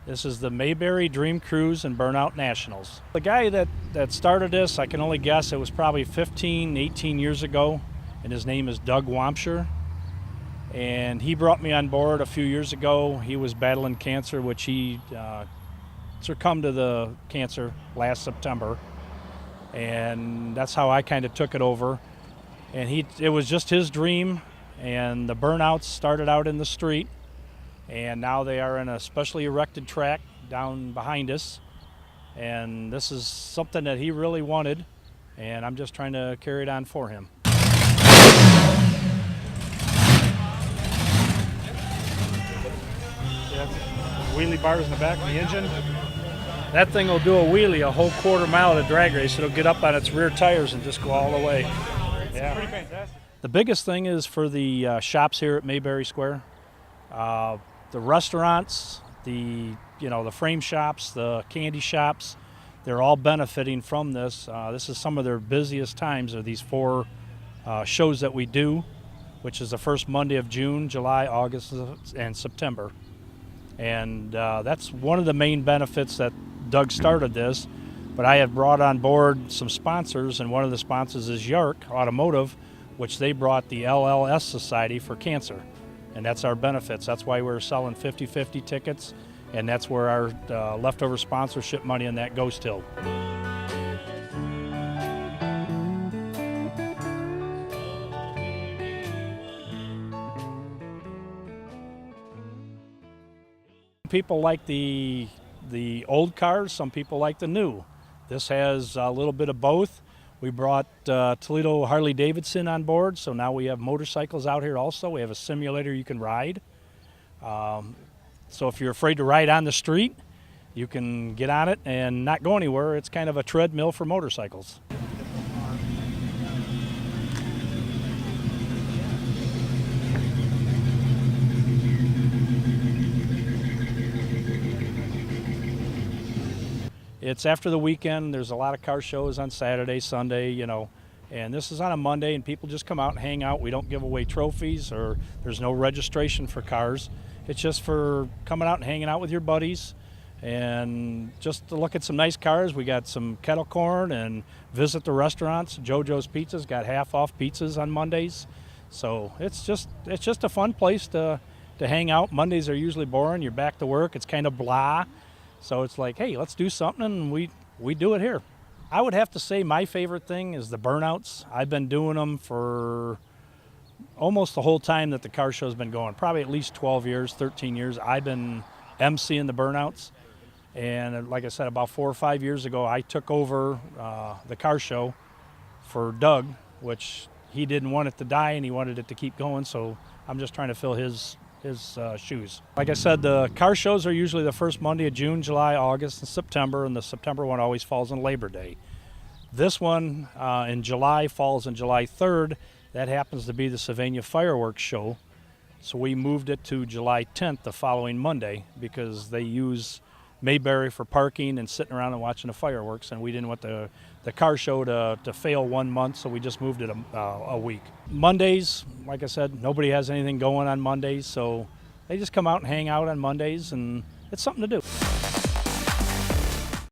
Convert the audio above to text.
This is the Mayberry Dream Cruise and Burnout Nationals. The guy that started this, I can only guess it was probably 15, 18 years ago, and his name is Doug Wampscher. And he brought me on board a few years ago. He was battling cancer, which he succumbed to the cancer last September. And that's how I kind of took it over. And it was just his dream, and the burnouts started out in the street. And now they are in a specially erected track down behind us. And this is something that he really wanted, and I'm just trying to carry it on for him. Wheelie bars in the back of the engine. That thing will do a wheelie a whole quarter mile at a drag race. It'll get up on its rear tires and just go all the way. Yeah. Pretty fantastic. The biggest thing is for the shops here at Mayberry Square. The restaurants, the frame shops, the candy shops, they're all benefiting from this. This is some of their busiest times, are these 4 shows that we do, which is the first Monday of June, July, August, and September. And that's one of the main benefits that Doug started this. But I have brought on board some sponsors, and one of the sponsors is Yark Automotive, which they brought the LLS Society for Cancer. And that's our benefits. That's why we're selling 50-50 tickets, and that's where our leftover sponsorship money and that goes to. People like the old cars, some people like the new. This has a little bit of both. We brought Toledo Harley-Davidson on board, so now we have motorcycles out here also. We have a simulator you can ride. So if you're afraid to ride on the street, you can get on it and not go anywhere. It's kind of a treadmill for motorcycles. It's after the weekend. There's a lot of car shows on Saturday, Sunday, and this is on a Monday, and people just come out and hang out. We don't give away trophies, or there's no registration for cars. It's just for coming out and hanging out with your buddies and just to look at some nice cars. We got some kettle corn and visit the restaurants. JoJo's Pizza's got half-off pizzas on Mondays. So it's just a fun place to hang out. Mondays are usually boring. You're back to work. It's kind of blah. So it's like, hey, let's do something, and we do it here. I would have to say my favorite thing is the burnouts. I've been doing them for almost the whole time that the car show's been going, probably at least 12 years, 13 years. I've been emceeing the burnouts. And like I said, about 4 or 5 years ago, I took over the car show for Doug, which he didn't want it to die, and he wanted it to keep going, so I'm just trying to fill his shoes. Like I said, the car shows are usually the first Monday of June, July, August, and September, and the September one always falls on Labor Day. This one in July falls on July 3rd. That happens to be the Sylvania Fireworks Show. So we moved it to July 10th, the following Monday, because they use Mayberry for parking and sitting around and watching the fireworks, and we didn't want the car show to fail 1 month, so we just moved it a week. Mondays, like I said, nobody has anything going on Mondays, so they just come out and hang out on Mondays, and it's something to do.